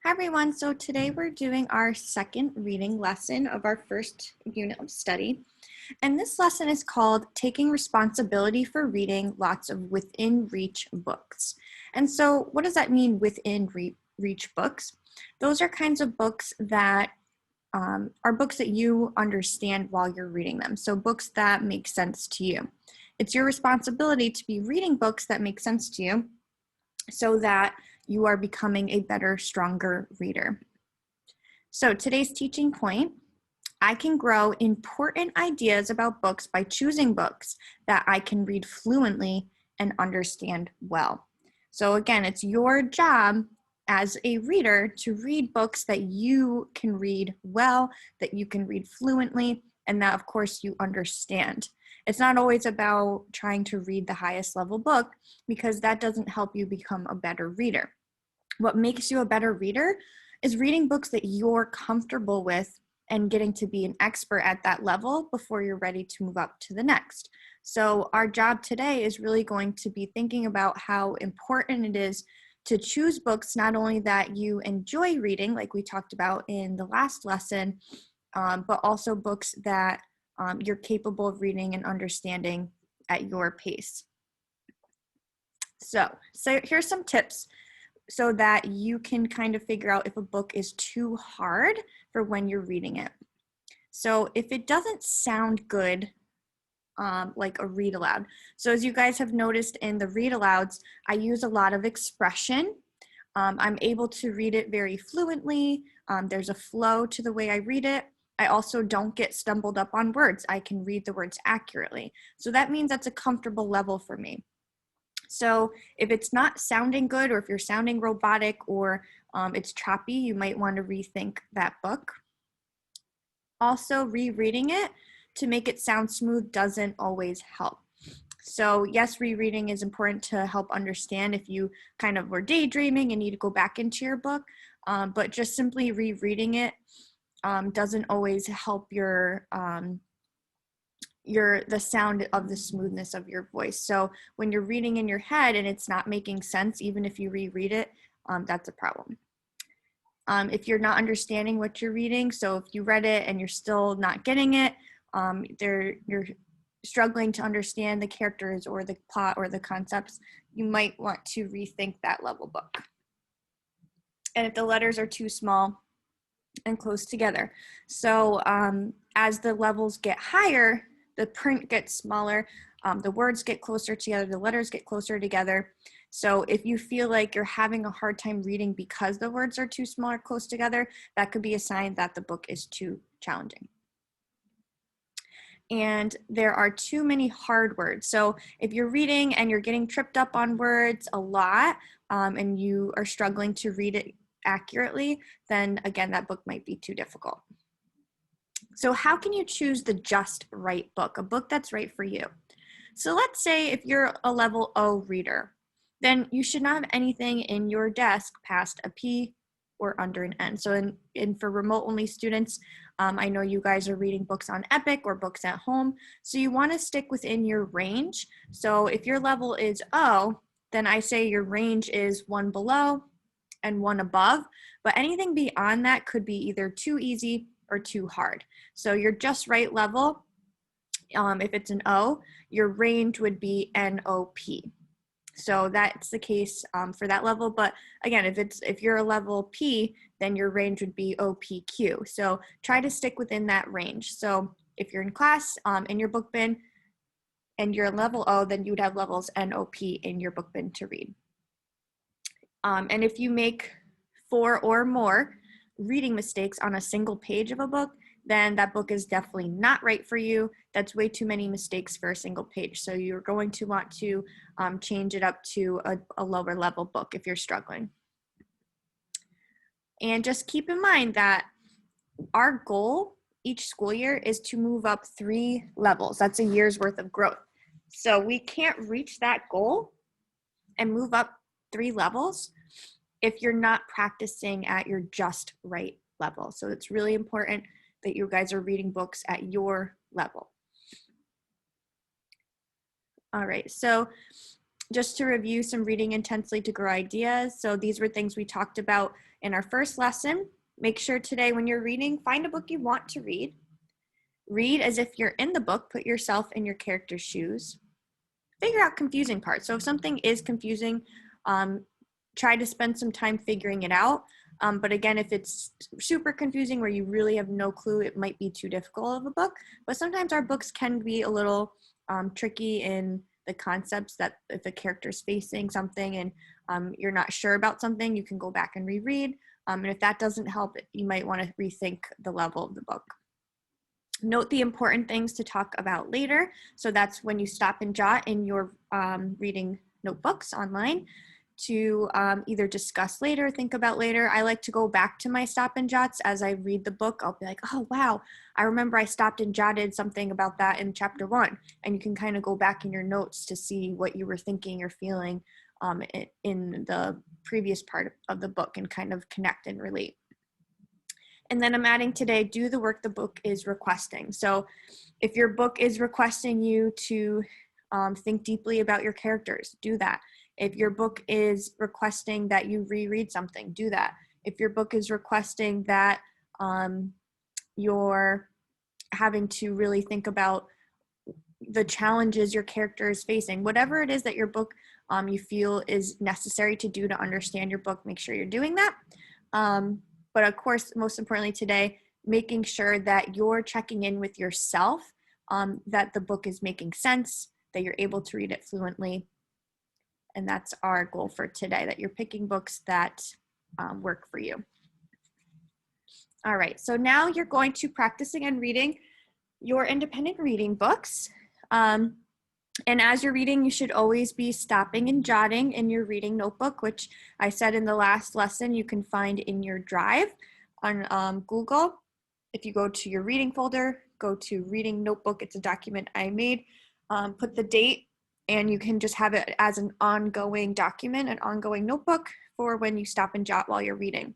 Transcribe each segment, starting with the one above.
Hi everyone, so today we're doing our second reading lesson of our first unit of study. And this lesson is called Taking Responsibility for Reading Lots of Within Reach Books. And so what does that mean, within reach books? Those are kinds of books that are books that you understand while you're reading them. So books that make sense to you. It's your responsibility to be reading books that make sense to you so that you are becoming a better, stronger reader. So today's teaching point, I can grow important ideas about books by choosing books that I can read fluently and understand well. So again, it's your job as a reader to read books that you can read well, that you can read fluently, and that of course you understand. It's not always about trying to read the highest level book because that doesn't help you become a better reader. What makes you a better reader is reading books that you're comfortable with and getting to be an expert at that level before you're ready to move up to the next. So our job today is really going to be thinking about how important it is to choose books not only that you enjoy reading, like we talked about in the last lesson, but also books that you're capable of reading and understanding at your pace. So here's some tips so that you can kind of figure out if a book is too hard for when you're reading it. So if it doesn't sound good, like a read aloud. So as you guys have noticed in the read alouds, I use a lot of expression. I'm able to read it very fluently. There's a flow to the way I read it. I also don't get stumbled up on words. I can read the words accurately. So that means that's a comfortable level for me. So if it's not sounding good, or if you're sounding robotic, or it's choppy, you might want to rethink that book. Also, rereading it to make it sound smooth doesn't always help. So yes, rereading is important to help understand if you kind of were daydreaming and need to go back into your book, but just simply rereading it doesn't always help the sound of the smoothness of your voice. So when you're reading in your head and it's not making sense, even if you reread it, that's a problem. If you're not understanding what you're reading, so if you read it and you're still not getting it, you're struggling to understand the characters or the plot or the concepts, you might want to rethink that level book. And if the letters are too small and close together. So as the levels get higher, the print gets smaller, the words get closer together, the letters get closer together. So if you feel like you're having a hard time reading because the words are too small or close together, that could be a sign that the book is too challenging. And there are too many hard words. So if you're reading and you're getting tripped up on words a lot, and you are struggling to read it accurately, then again, that book might be too difficult. So how can you choose the just right book, a book that's right for you? So let's say if you're a level O reader, then you should not have anything in your desk past a P or under an N. So for remote only students, I know you guys are reading books on Epic or books at home. So you want to stick within your range. So if your level is O, then I say your range is 1 below and 1 above, but anything beyond that could be either too easy or too hard. So your just right level, if it's an O, your range would be NOP. So that's the case for that level. But again, if you're a level P, then your range would be OPQ. So try to stick within that range. So if you're in class in your book bin and you're level O, then you would have levels NOP in your book bin to read. And if you make 4 or more reading mistakes on a single page of a book, then that book is definitely not right for you. That's way too many mistakes for a single page. So you're going to want to change it up to a lower level book if you're struggling. And just keep in mind that our goal each school year is to move up 3 levels. That's a year's worth of growth. So we can't reach that goal and move up 3 levels if you're not practicing at your just right level. So it's really important that you guys are reading books at your level. All right, so Just to review some reading intensely to grow ideas. So these were things we talked about in our first lesson. Make sure today when you're reading, find a book you want to read. Read as if you're in the book, put yourself in your character's shoes. Figure out confusing parts. So if something is confusing, try to spend some time figuring it out. But again, if it's super confusing where you really have no clue, it might be too difficult of a book. But sometimes our books can be a little tricky in the concepts that if a character's facing something and you're not sure about something, you can go back and reread. And if that doesn't help, you might want to rethink the level of the book. Note the important things to talk about later. So that's when you stop and jot in your reading notebooks online to either discuss later, think about later. I like to go back to my stop and jots as I read the book. I'll be like, oh, wow, I remember I stopped and jotted something about that in chapter 1. And you can kind of go back in your notes to see what you were thinking or feeling in the previous part of the book and kind of connect and relate. And then I'm adding today, do the work the book is requesting. So if your book is requesting you to think deeply about your characters, do that. If your book is requesting that you reread something, do that. If your book is requesting that you're having to really think about the challenges your character is facing, whatever it is that your book you feel is necessary to do to understand your book, make sure you're doing that. But of course, most importantly today, making sure that you're checking in with yourself, that the book is making sense, that you're able to read it fluently. And that's our goal for today, that you're picking books that work for you. All right, so now you're going to practicing and reading your independent reading books. And as you're reading, you should always be stopping and jotting in your reading notebook, which I said in the last lesson, you can find in your drive on Google. If you go to your reading folder, go to reading notebook, it's a document I made, put the date, and you can just have it as an ongoing document, an ongoing notebook for when you stop and jot while you're reading.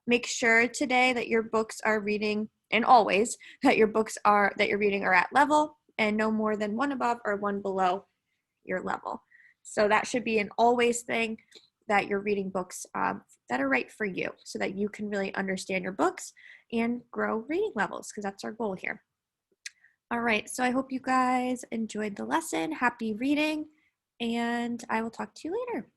Make sure today that your books are reading, and always, that your books that you're reading are at level, and no more than one above or one below your level. So that should be an always thing, that you're reading books that are right for you so that you can really understand your books and grow reading levels, because that's our goal here. All right, so I hope you guys enjoyed the lesson. Happy reading, and I will talk to you later.